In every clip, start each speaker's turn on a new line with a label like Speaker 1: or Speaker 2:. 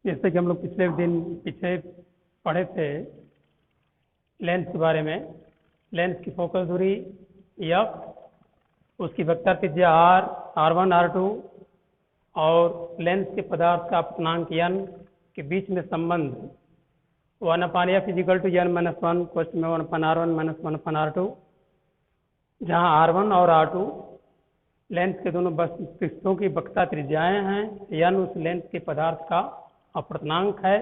Speaker 1: जैसे कि हम लोग पीछे पढ़े थे लेंस के बारे में। लेंस की फोकस दूरी एफ, उसकी वेक्टर त्रिज्या आर, R1 R2 और लेंस के पदार्थ का अपनांक n के बीच में संबंध 1/f = n-1 कोष्ठ में 1/r1 - 1/r2, जहाँ R1 और R2 लेंस के दोनों पृष्ठों की वक्रता त्रिज्याएं हैं, n उस लेंस के पदार्थ का अपवर्तनांक है।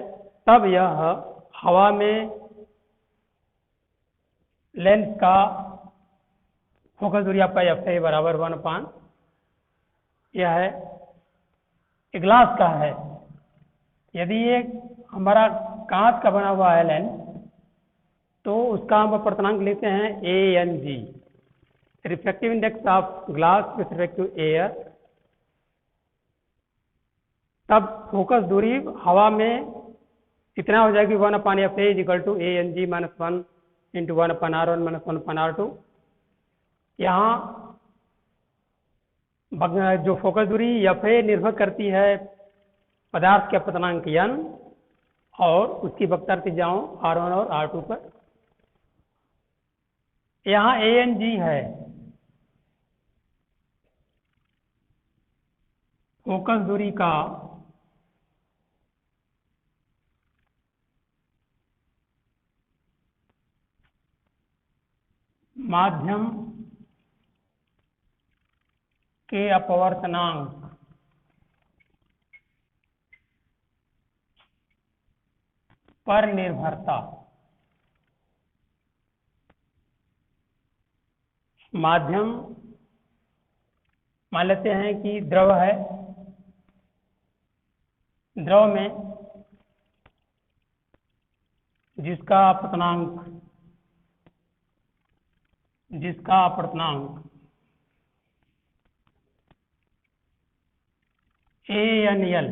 Speaker 1: तब यह हवा में लेंस का फोकस दूरी आपका एफ है बराबर 1/, यह है ग्लास का है। यदि ये हमारा कांच का बना हुआ है लेंस, तो उसका हम अपवर्तनांक लेते हैं ANG, refractive index of glass with respect to air. तब फोकस दूरी हवा में कितना हो जाएगी 1/f = ANG - 1 × 1/r1 - 1/r2। यहाँ जो फोकस दूरी एफ निर्भर करती है पदार्थ के अपवर्तनांक n और उसकी वक्रता त्रिज्याओं R1 और R2 पर। यहाँ ANG है फोकस दूरी का माध्यम के अपवर्तनांक पर निर्भरता। माध्यम मान लेते हैं कि द्रव है, द्रव में जिसका अपवर्तनांक ANL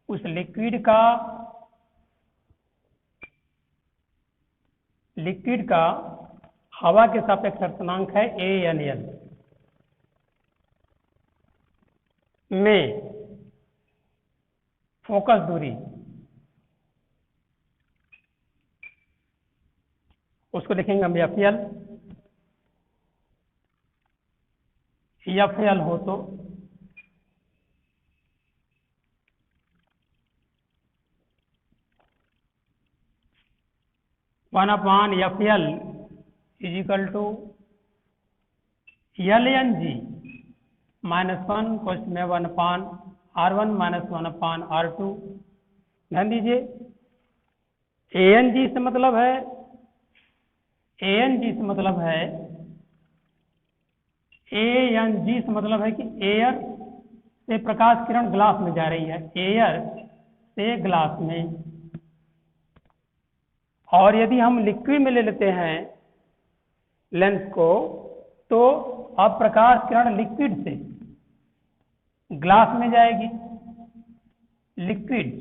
Speaker 1: उस लिक्विड का हवा के सापेक्ष अपवर्तनांक है ANL में फोकस दूरी उसको लिखेंगे हम FL हो तो (1/FL = LNG -1 कोष्ठ में 1/R1 - 1/R2। ध्यान दीजिए ANG से मतलब है ANG से मतलब है कि एयर से प्रकाश किरण ग्लास में जा रही है, एयर से ग्लास में। और यदि हम लिक्विड में ले लेते हैं लेंस को, तो अब प्रकाश किरण लिक्विड से ग्लास में जाएगी, लिक्विड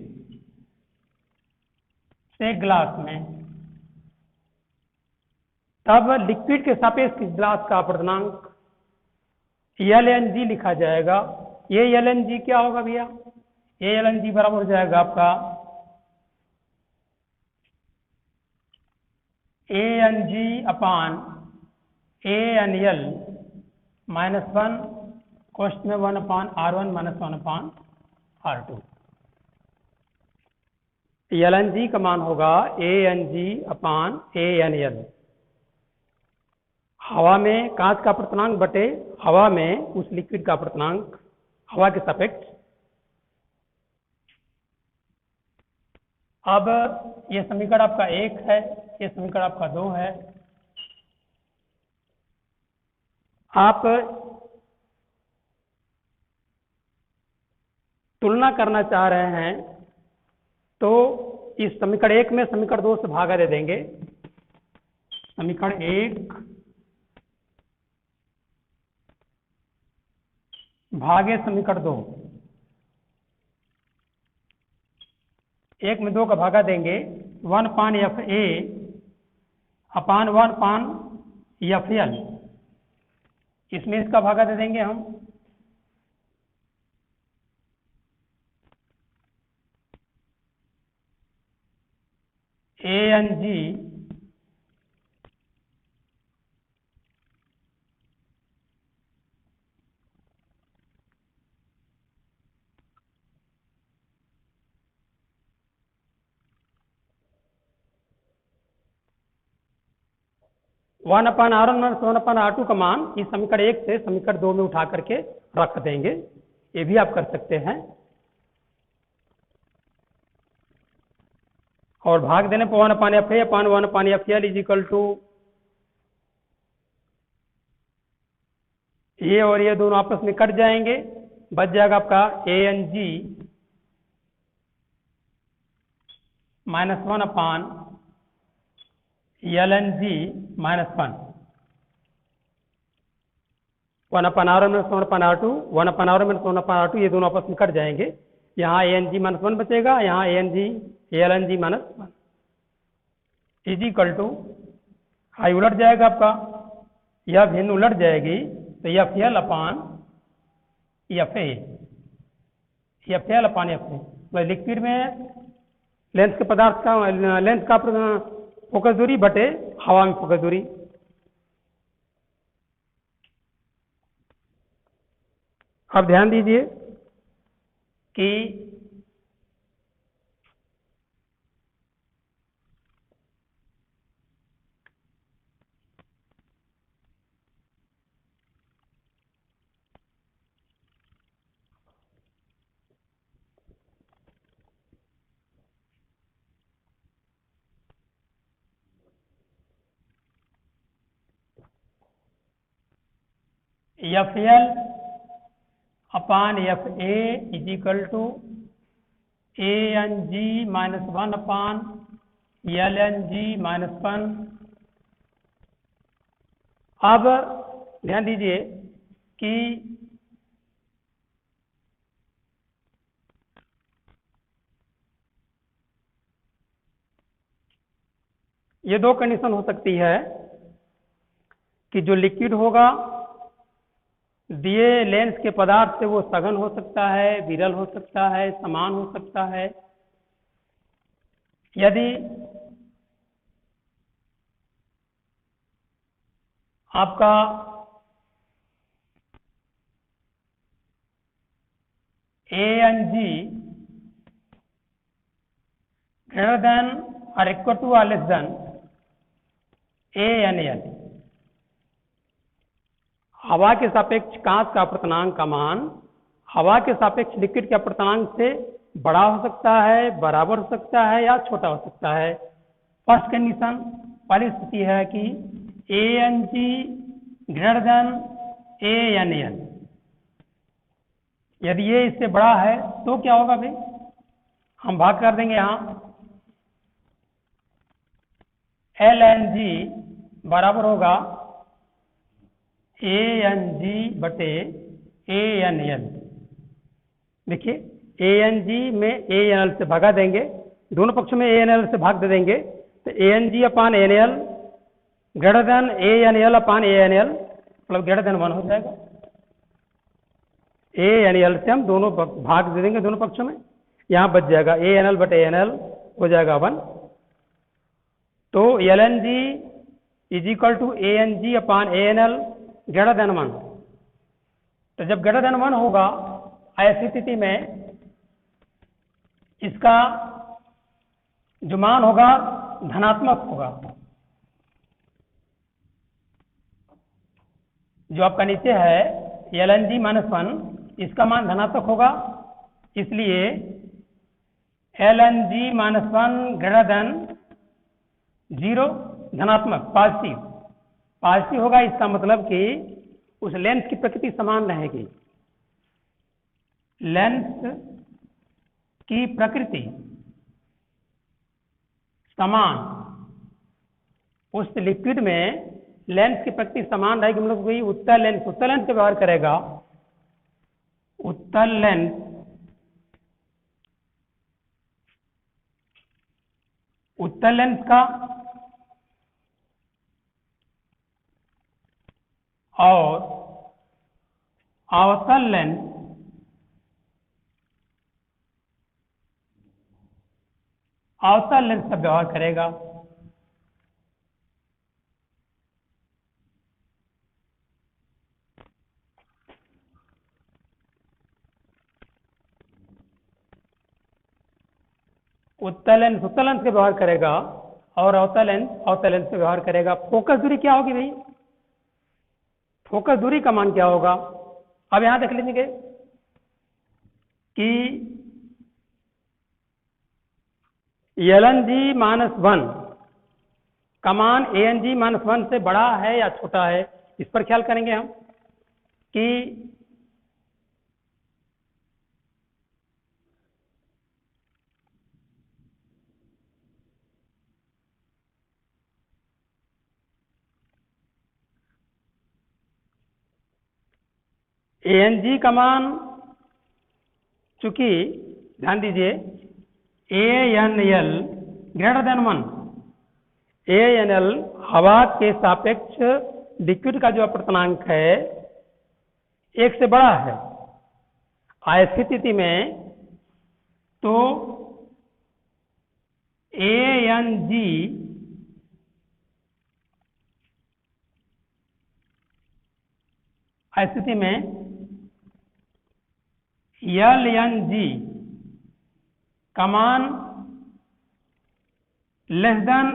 Speaker 1: से ग्लास में। तब लिक्विड के सापेक्ष ग्लास का अपवर्तनांक LNG लिखा जाएगा। ये LNG क्या होगा भैया? ये LNG बराबर हो जाएगा आपका ANG/ANL -1 कोष्ठ में 1/R1 - 1/R2। LNG का मान होगा ANG/ANL। हवा में कांच का अपवर्तनांक बटे हवा में उस लिक्विड का अपवर्तनांक हवा के सापेक्ष। अब ये समीकरण आपका 1 है, ये समीकरण आपका 2 है। आप तुलना करना चाह रहे हैं तो इस समीकरण 1 में समीकरण 2 से भागा दे देंगे। समीकरण 1 भागे समीकरण 2, 1 में 2 का भागा देंगे 1/FA/1/FL इसमें इसका भागा दे देंगे हम, A N G one upon R one minus one upon R two का मान इस समीकरण 1 से समीकरण 2 में उठा करके रख देंगे, ये भी आप कर सकते हैं। और भाग देने पर one upon F A upon one upon F L is equal to, ये और ये दोनों आपस में कट जाएंगे, बच जाएगा आपका A N G minus one upon L N G minus one upon R one minus one upon R two, one upon R one minus one upon R two, ये दोनों आपस में कट जाएंगे। यहाँ A N G minus one बचेगा, यहाँ A N G L N G minus one is equal to, आई उलट जाएगा आपका, यह भिन्न उलट जाएगी तो एफ एल अपान एफ ए, एफ एल अपान एफ ए, लिक्विड में लेंस के पदार्थ का लेंस का फोकस दूरी बटे हवा में फोकस दूरी। अब ध्यान दीजिए कि F L upon F A is equal to A N G minus one upon L N G minus one. अब ध्यान दीजिए कि ये दो कंडीशन हो सकती है कि जो लिक्विड होगा दिए लेंस के पदार्थ से वो सघन हो सकता है, विरल हो सकता है, समान हो सकता है। यदि आपका A N ji greater than और इक्वल टू और लेस देन ए एन एल, हवा के सापेक्ष कांच का अपवर्तनांक का मान हवा के सापेक्ष लिक्विड के अपवर्तनांक से बड़ा हो सकता है, बराबर हो सकता है या छोटा हो सकता है। फर्स्ट कंडीशन, पहली स्थिति है कि ए एन जी ग्रेटर देन ए एन एल, यदि ये इससे बड़ा है तो क्या होगा भाई, हम भाग कर देंगे यहाँ एल एन जी बराबर होगा ए एन जी बटे ए एन एल। देखिए ए एन जी में ए एन एल से भागा देंगे, दोनों पक्षों में ए एन एल से भाग दे देंगे तो ए N G upon N L greater then A N L upon A N L मतलब ग्रेटर देन वन हो जाएगा। ए एन एल से हम दोनों भाग दे देंगे दोनों पक्षों में, यहाँ बच जाएगा ए एन एल बटे ए एन एल हो जाएगा वन। तो L N G is equal to A N G upon A N L greater than one. तो जब ग्रेटर देन वन होगा ऐसी स्थिति में इसका जो मान होगा धनात्मक होगा, जो आपका नीचे है L N G minus one, इसका मान धनात्मक होगा, इसलिए L N G minus one greater than zero, धनात्मक पॉजिटिव, पॉजिटिव होगा। इसका मतलब कि उस लेंस की प्रकृति समान रहेगी, लेंस की प्रकृति समान, उस लिक्विड में लेंस की प्रकृति समान रहेगी, मतलब वही उत्तल लेंस का व्यवहार करेगा। उत्तल लेंस का और अवतल लेंस अवतल लेंस का व्यवहार करेगा। उत्तल लेंस का व्यवहार करेगा और अवतल लेंस का व्यवहार करेगा। फोकस दूरी क्या होगी भाई? फोकस दूरी का मान क्या होगा? अब यहां देख लीजिए कि LNG-1 का मान ANG-1 से बड़ा है या छोटा है, इस पर ख्याल करेंगे हम कि ANG का मान, चूंकि ध्यान दीजिए ANL ग्रेटर देन 1, ANL हवा के सापेक्ष लिक्विड का जो अपवर्तनांक है 1 से बड़ा है। ऐसी स्थिति में तो ANG स्थिति में LNG का मान लेस देन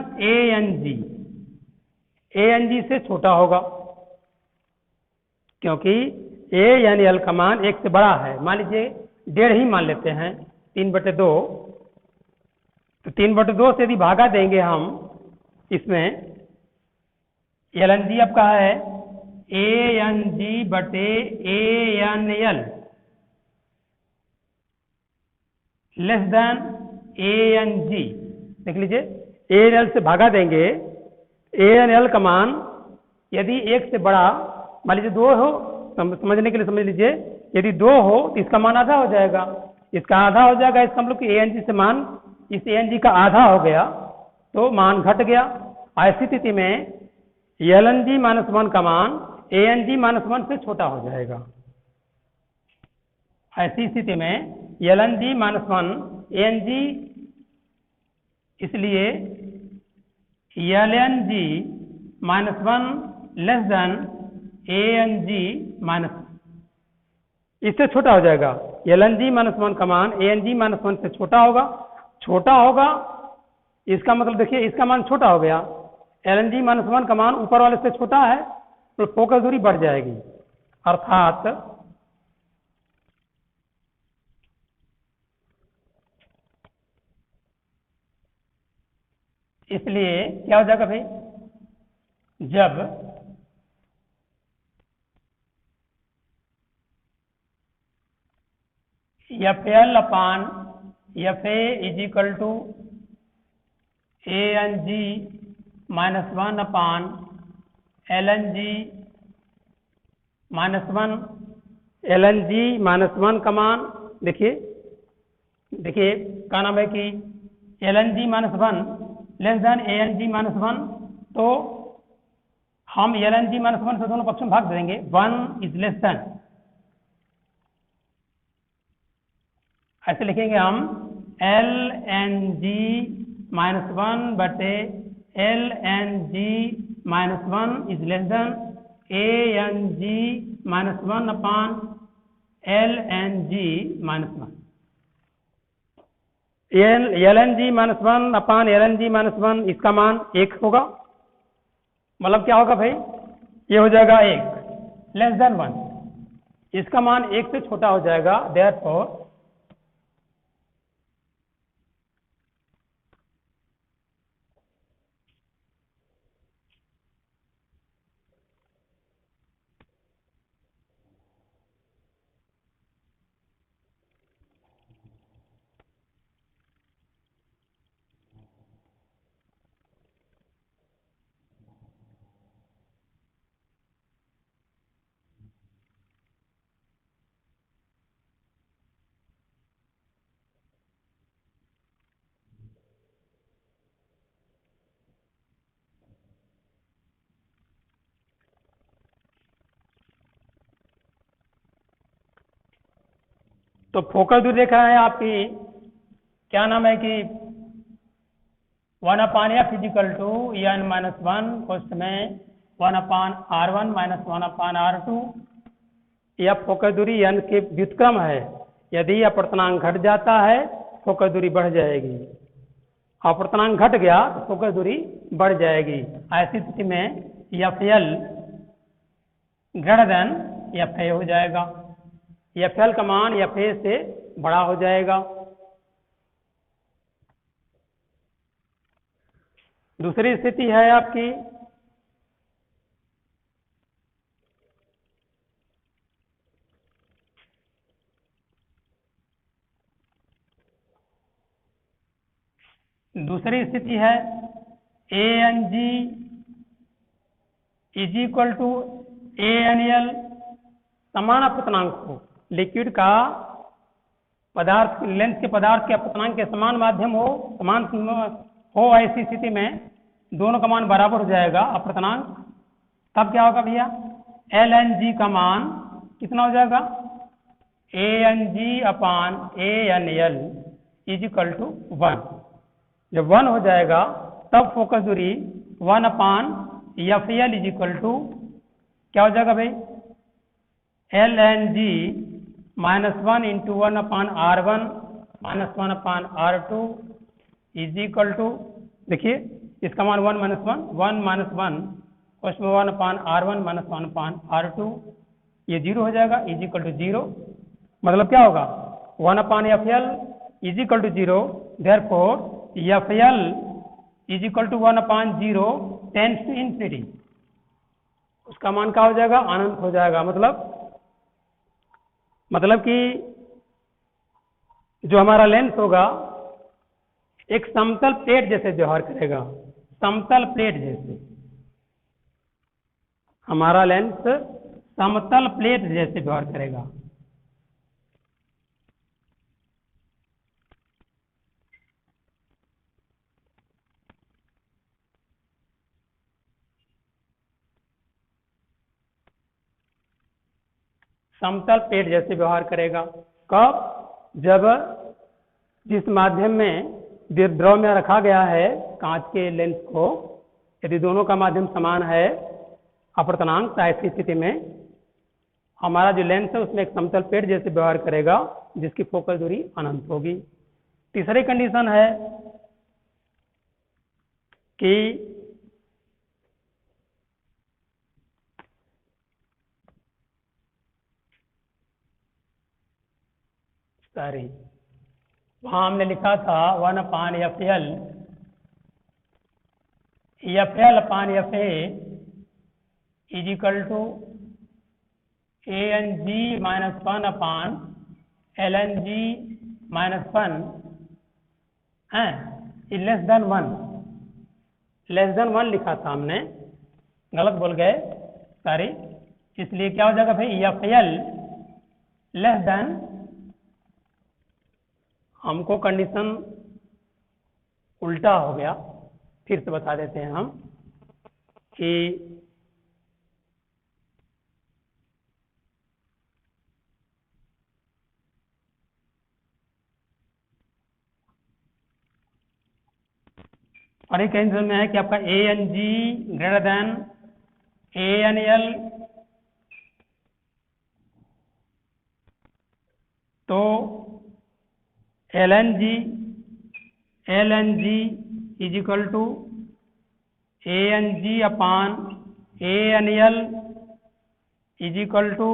Speaker 1: ANG से छोटा होगा, क्योंकि ANL का मान 1 से बड़ा है। मान लीजिए 1.5 ही मान लेते हैं, 3/2। तो 3/2 से यदि भागा देंगे हम इसमें, LNG अब कहा है ANG/ANL लेस देन ANG। देख लीजिए ANL से भागा देंगे, ANL का मान यदि 1 से बड़ा, मान लीजिए 2 हो, समझने के लिए समझ लीजिए, यदि 2 हो तो इसका मान आधा हो जाएगा, इसका आधा हो जाएगा, इसका मतलब कि ANG से मान, इस ANG का आधा हो गया तो मान घट गया। ऐसी स्थिति में LNG-1 का मान ANG-1 से छोटा हो जाएगा। ऐसी स्थिति में LNG-1 ANG, इसलिए LNG-1 लेस देन ANG-1, इससे छोटा हो जाएगा। LNG-1 का मान ANG-1 से छोटा होगा, इसका मतलब देखिए इसका मान छोटा हो गया, LNG-1 का मान ऊपर वाले से छोटा है तो फोकस दूरी बढ़ जाएगी। अर्थात इसलिए क्या हो जाएगा भाई, जब FL/FA is equal to ANG-1 LNG-1, LNG-1 का मान देखिए क्या नाम है कि LNG-1 लेस देन ANG-1, तो हम LNG-1 से दोनों पक्षों में भाग देंगे, 1 इज लेस देन, ऐसे लिखेंगे हम LNG-1/LNG-1 is less than ANG-1/LNG-1। LNG-1/LNG-1 इसका मान 1 होगा, मतलब क्या होगा भाई, ये हो जाएगा 1 लेस देन 1, इसका मान 1 से छोटा हो जाएगा। देयरफॉर तो फोकस दूरी देखा है आपकी, क्या नाम है कि 1/f इजिकल टू n-1 कोष्ठ में 1/r1 माइनस 1/r2। यह फोकस दूरी n के व्युत्क्रम है। यदि अपवर्तनांक घट जाता है फोकस दूरी बढ़ जाएगी, अपवर्तनांक घट गया तो फोकस दूरी बढ़ जाएगी। ऐसी स्थिति में FL ग्रेटर देन FA हो जाएगा। FL का मान FA से बड़ा हो जाएगा। दूसरी स्थिति है आपकी है ANG is equal to ANL। समान अपवर्तनांक हो, लिक्विड का पदार्थ लेंस के पदार्थ के अपवर्तनांक के समान माध्यम हो, समान हो, ऐसी स्थिति में दोनों का मान बराबर हो जाएगा अपवर्तनांक। तब क्या होगा भैया, LNG का मान कितना हो जाएगा, ANG/ANL इज इक्वल टू 1। जब 1 हो जाएगा तब फोकस दूरी 1/FL इज इक्वल टू क्या हो जाएगा भाई, LNG -1 into 1/R1 minus 1/R2 is equal to, देखिए इसका मान 1 माइनस 1 उसमें 1/R1 माइनस 1/R2, ये 0 हो जाएगा, इज इक्वल टू 0। मतलब क्या होगा, 1/FL is equal to 0, therefore FL is equal to 1/0 tends to infinity. उसका मान क्या हो जाएगा, अनंत हो जाएगा। मतलब कि जो हमारा लेंस होगा एक समतल प्लेट जैसे व्यवहार करेगा, समतल प्लेट जैसे। हमारा लेंस समतल प्लेट जैसे व्यवहार करेगा। समतल प्लेट जैसे व्यवहार करेगा। कब, जब जिस माध्यम में द्रव में रखा गया है कांच के लेंस को, यदि दोनों का माध्यम समान है अपवर्तनांक, तो ऐसी स्थिति में हमारा जो लेंस है उसमें एक समतल प्लेट जैसे व्यवहार करेगा जिसकी फोकस दूरी अनंत होगी। तीसरी कंडीशन है कि वहां हमने लिखा था 1/FL FL/FA is equal to ANG -1/LNG -1 है, लेस देन 1 लिखा था हमने, गलत बोल गए, सॉरी। इसलिए क्या हो जाएगा भाई, FL लेस देन, हमको कंडीशन उल्टा हो गया, फिर से बता देते हैं हम कि और एक कंडीशन में है कि आपका ANG ग्रेटर देन ANL, तो LNG is equal to ANG/ANL is equal to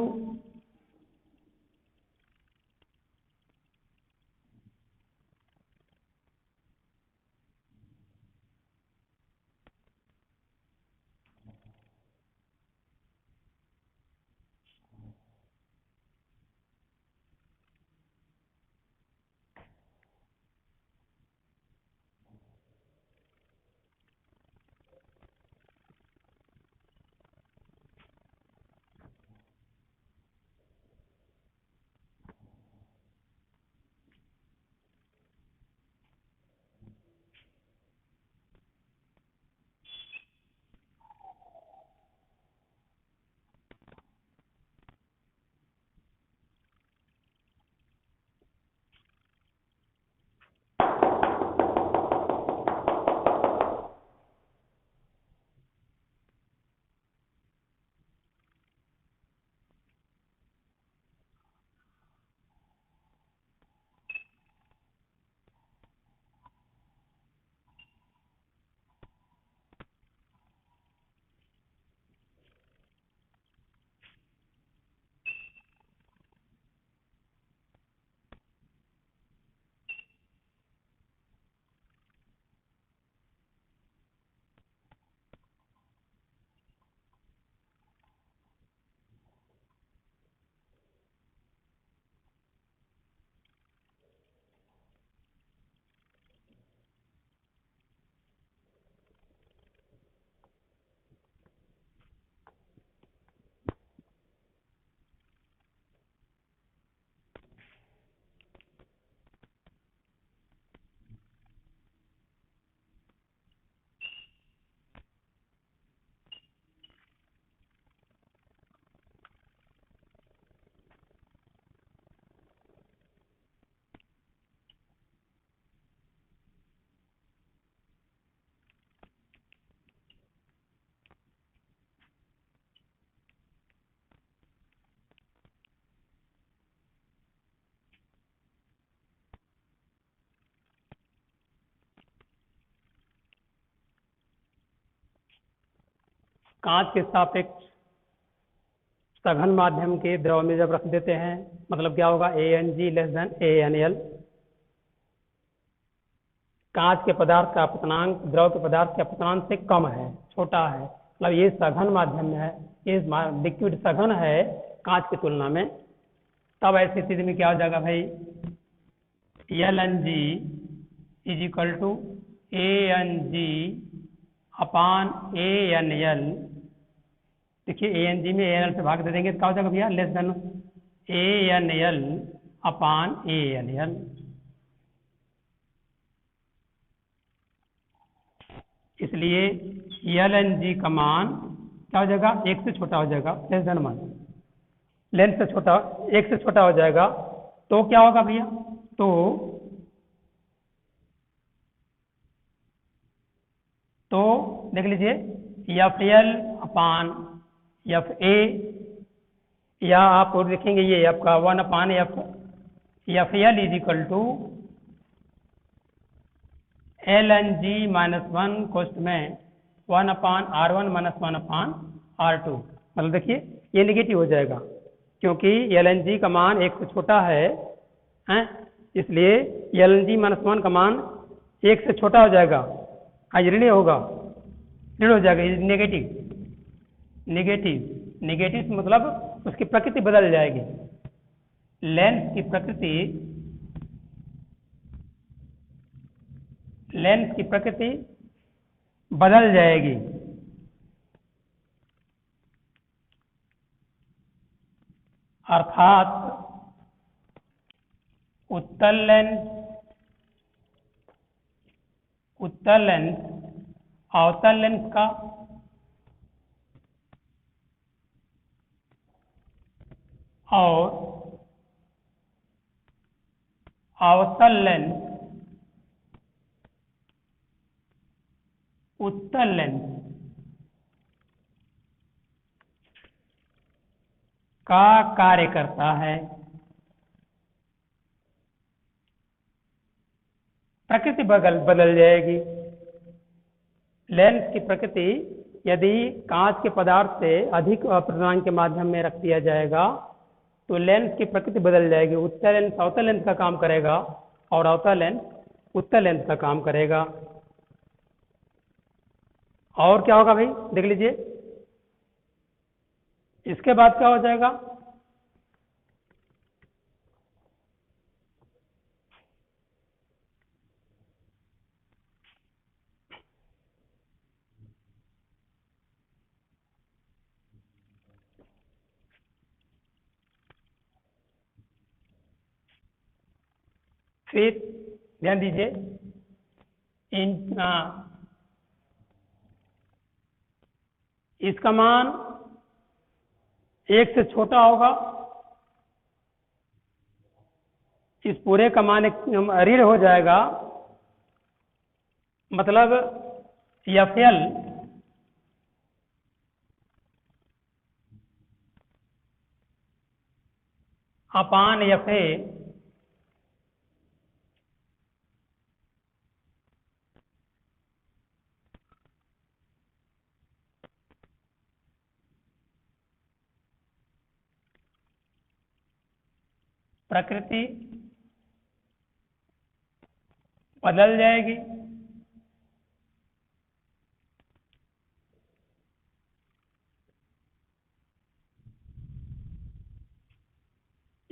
Speaker 1: कांच के सापेक्ष सघन माध्यम के द्रव में जब रख देते हैं, मतलब क्या होगा, ANG लेस देन ANL। कांच के पदार्थ का अपतनांक द्रव के पदार्थ के अपतनांक से कम है, छोटा है, मतलब ये सघन माध्यम में है, ये लिक्विड सघन है कांच की तुलना में। तब ऐसी स्थिति में क्या हो जाएगा भाई, LNG is equal to ANG upon ANL। देखिए ANG में ANL से भाग दे देंगे तो क्या हो जाएगा भैया, लेस देन ANL अपान ANL। इसलिए LNG का मान क्या हो जाएगा, 1 से छोटा हो जाएगा, लेस देन 1, लेंथ से छोटा, 1 से छोटा हो जाएगा। तो क्या होगा भैया, तो देख लीजिए FL अपान FA, या आप और देखेंगे ये आपका 1 upon FL is equal to LNG -1 कोष्ट में 1 अपान R1 माइनस 1 अपान R2। मतलब देखिए ये निगेटिव हो जाएगा क्योंकि LNG का मान 1 से छोटा है, इसलिए LNG -1 का मान 1 से छोटा हो जाएगा, आज ऋण होगा, ऋण हो जाएगा, नेगेटिव मतलब उसकी प्रकृति बदल जाएगी, लेंस की प्रकृति बदल जाएगी। अर्थात उत्तल लेंस अवतल लेंस का और अवतल लेंस उत्तल लेंस का कार्य करता है। प्रकृति बदल जाएगी। लेंस की प्रकृति यदि कांच के पदार्थ से अधिक अपवर्तनांक के माध्यम में रख दिया जाएगा तो लेंस की प्रकृति बदल जाएगी, उत्तल लेंस अवतल लेंस का काम करेगा और अवतल लेंस उत्तल लेंस का काम करेगा। और क्या होगा भाई, देख लीजिए इसके बाद क्या हो जाएगा, फिर ध्यान दीजिए इसका मान 1 से छोटा होगा, इस पूरे का मान ऋण हो जाएगा, मतलब FL अपान FA प्रकृति बदल जाएगी।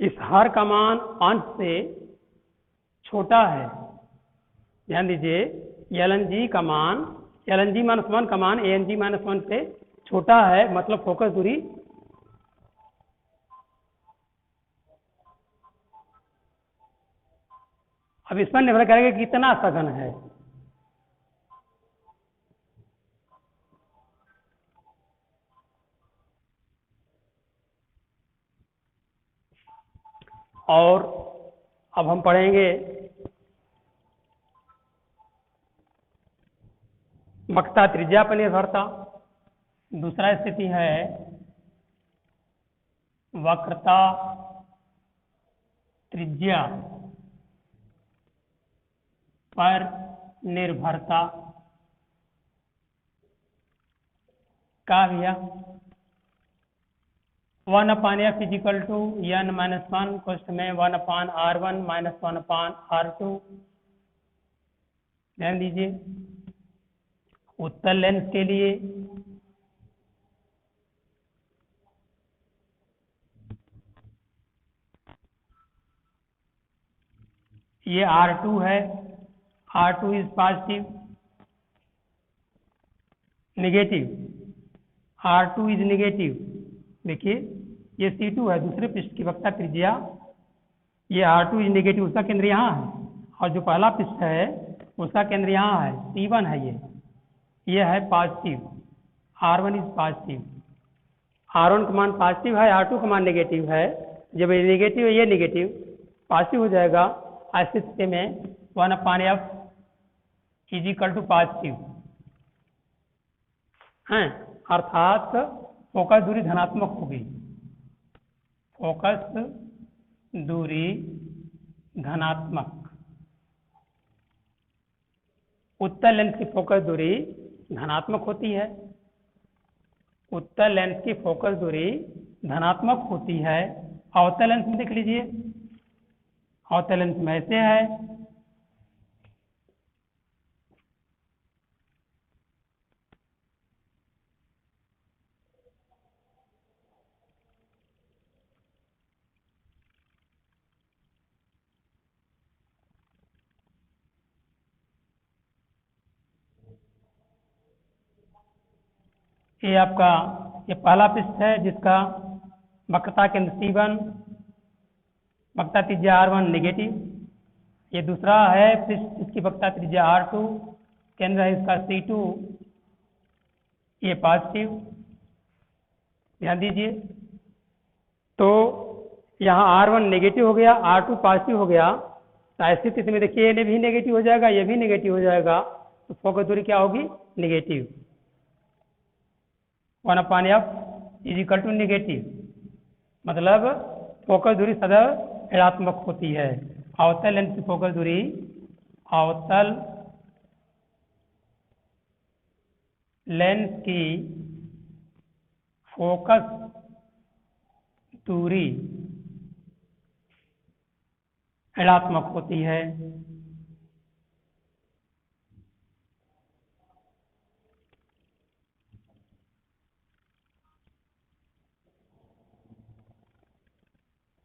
Speaker 1: इस हर का मान अंश से छोटा है। ध्यान दीजिए LNG का मान LNG -1 का मान ANG -1 से छोटा है, मतलब फोकस दूरी अब इस पर निर्भर करेगा कि कितना सघन है। और अब हम पढ़ेंगे वक्रता त्रिज्या पर निर्भरता। दूसरा स्थिति है वक्रता त्रिज्या पर निर्भरता कहा भैया 1/f इजिकल टू n-1 कोष्ठ में 1/r1 - 1/r2। ध्यान दीजिए उत्तल लेंस के लिए ये R2 है, R2 is positive, negative, R2 is negative. देखिए ये C2 है, दूसरे पृष्ठ की वक्रता त्रिज्या, ये R2 इज नेगेटिव, उसका केंद्र यहाँ है, और जो पहला पृष्ठ है उसका केंद्र यहाँ है, C1 है ये है positive, R1 is positive, R1 का मान पॉजिटिव है, R2 का मान नेगेटिव है। जब ये नेगेटिव है, ये नेगेटिव पॉजिटिव हो जाएगा, ऐसी स्थिति में 1/f इजिकल टू पॉजिटिव है, अर्थात फोकस दूरी धनात्मक होगी, फोकस दूरी धनात्मक। उत्तल लेंस की फोकस दूरी धनात्मक होती है, उत्तल लेंस की फोकस दूरी धनात्मक होती है। अवतल लेंस में देख लीजिए, अवतल लेंस में ऐसे है, ये आपका ये पहला पृष्ठ है जिसका वक्रता केंद्र C1, वक्रता त्रिज्या R1 नेगेटिव। ये दूसरा है पृष्ठ जिसकी वक्रता त्रिज्या R2, केंद्र है इसका C2, ये पॉजिटिव। ध्यान दीजिए तो यहाँ R1 नेगेटिव हो गया, R2 पॉजिटिव हो गया, तो ऐसी स्थिति में देखिए ये भी नेगेटिव हो जाएगा, ये भी नेगेटिव हो जाएगा, तो फोकस दूरी क्या होगी? Negative. 1/f is equal to negative, मतलब फोकस दूरी सदैव ऋणात्मक होती है। अवतल लेंस की फोकस दूरी, अवतल लेंस की फोकस दूरी ऋणात्मक होती है।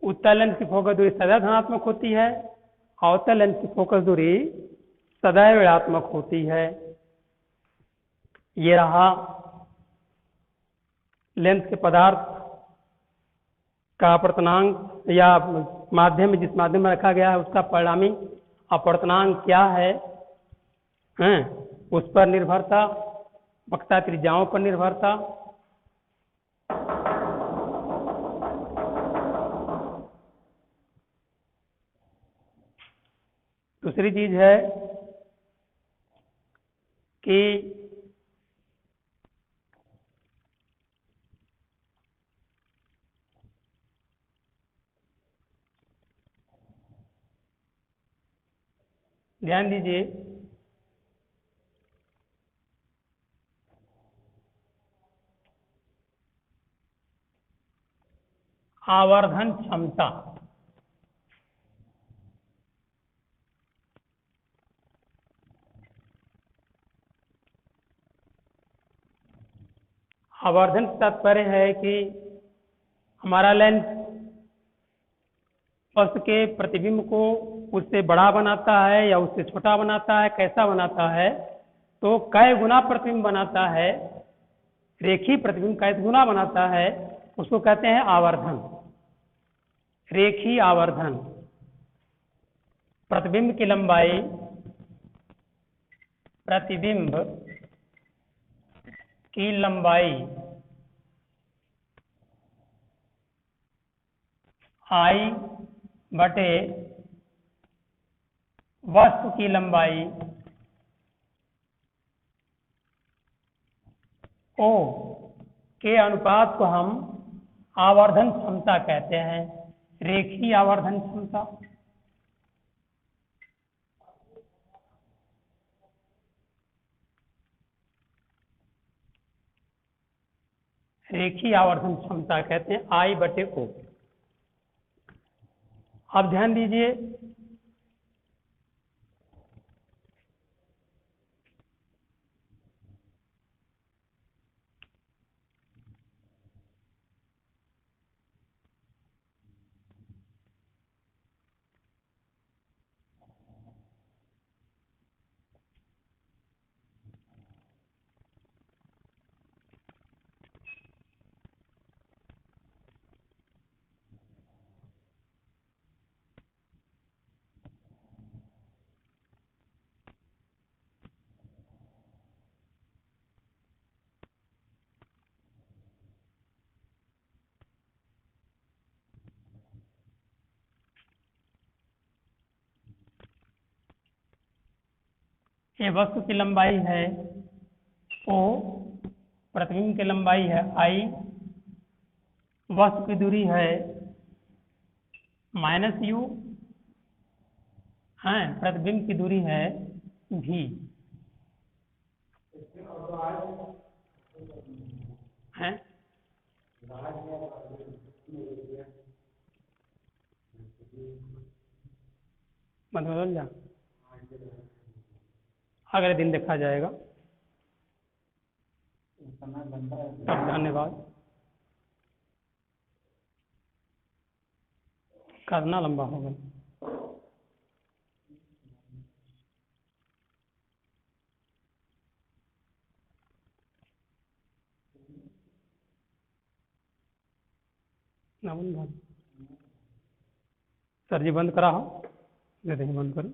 Speaker 1: उत्तल लेंस की फोकस दूरी सदैव धनात्मक होती है, अवतल लेंस की फोकस दूरी सदैव ऋणात्मक होती है। ये रहा लेंस के पदार्थ का अपवर्तनांक, या माध्यम जिस माध्यम में रखा गया है उसका परिणामी अपवर्तनांक क्या है, हैं उस पर निर्भरता, वक्रता त्रिज्याओं पर निर्भरता। दूसरी चीज है कि ध्यान दीजिए आवर्धन क्षमता, आवर्धन तात्पर्य है कि हमारा लेंस वस्तु के प्रतिबिंब को उससे बड़ा बनाता है या उससे छोटा बनाता है, कैसा बनाता है, तो कै गुना प्रतिबिंब बनाता है, रेखीय प्रतिबिंब कै गुना बनाता है, उसको कहते हैं आवर्धन। रेखीय आवर्धन, प्रतिबिंब की लंबाई, प्रतिबिंब की लंबाई I बटे वस्तु की लंबाई O के अनुपात को हम आवर्धन क्षमता कहते हैं, रेखीय आवर्धन क्षमता। रेखीय आवर्धन क्षमता कहते हैं I/O। अब ध्यान दीजिए, ये वस्तु की लंबाई है O, प्रतिबिंब की लंबाई है I, वस्तु की दूरी है -u, है प्रतिबिंब की दूरी है v, है मत बदल जा, अगले दिन देखा जाएगा। धन्यवाद। करना लंबा होगा। ना बंद, सर जी बंद करा हो, दे देंगे बंद करो।